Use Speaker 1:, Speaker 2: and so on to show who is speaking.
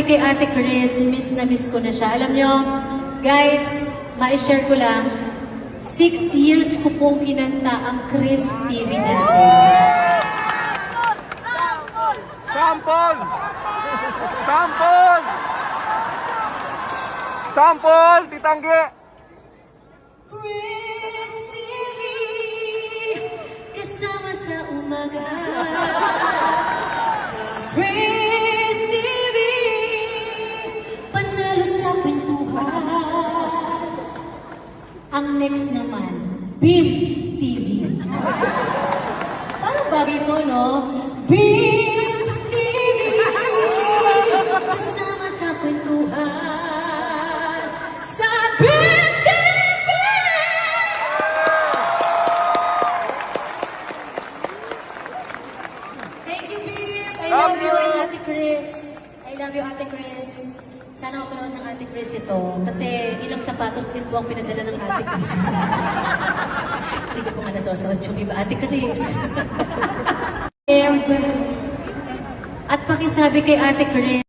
Speaker 1: pakisabi kay Ate Chris, miss na miss ko na siya. Alam nyo, guys, ma-share ko lang, 6 years ko pong kinanta ang Chris TV natin.
Speaker 2: Sampol! Sampol! Sampol, titanggi!
Speaker 1: Chris TV, kasama sa umaga. Sa Chris TV, panalo sa kwentuhan. Ang next naman, Beam TV. Parang bagay mo, no? Beam TV, kasama sa kwentuhan. Sa Beam TV! Thank you, Beam. I love you and Ate Chris. I love you, Ate Chris. Sana mapanood ng Ate Chris ito. Kasi ilang sapatos din po ang pinadala ng Ate Chris. Hindi ko po nga nasosod yung iba, Ate Chris. At pakisabi kay Ate Chris,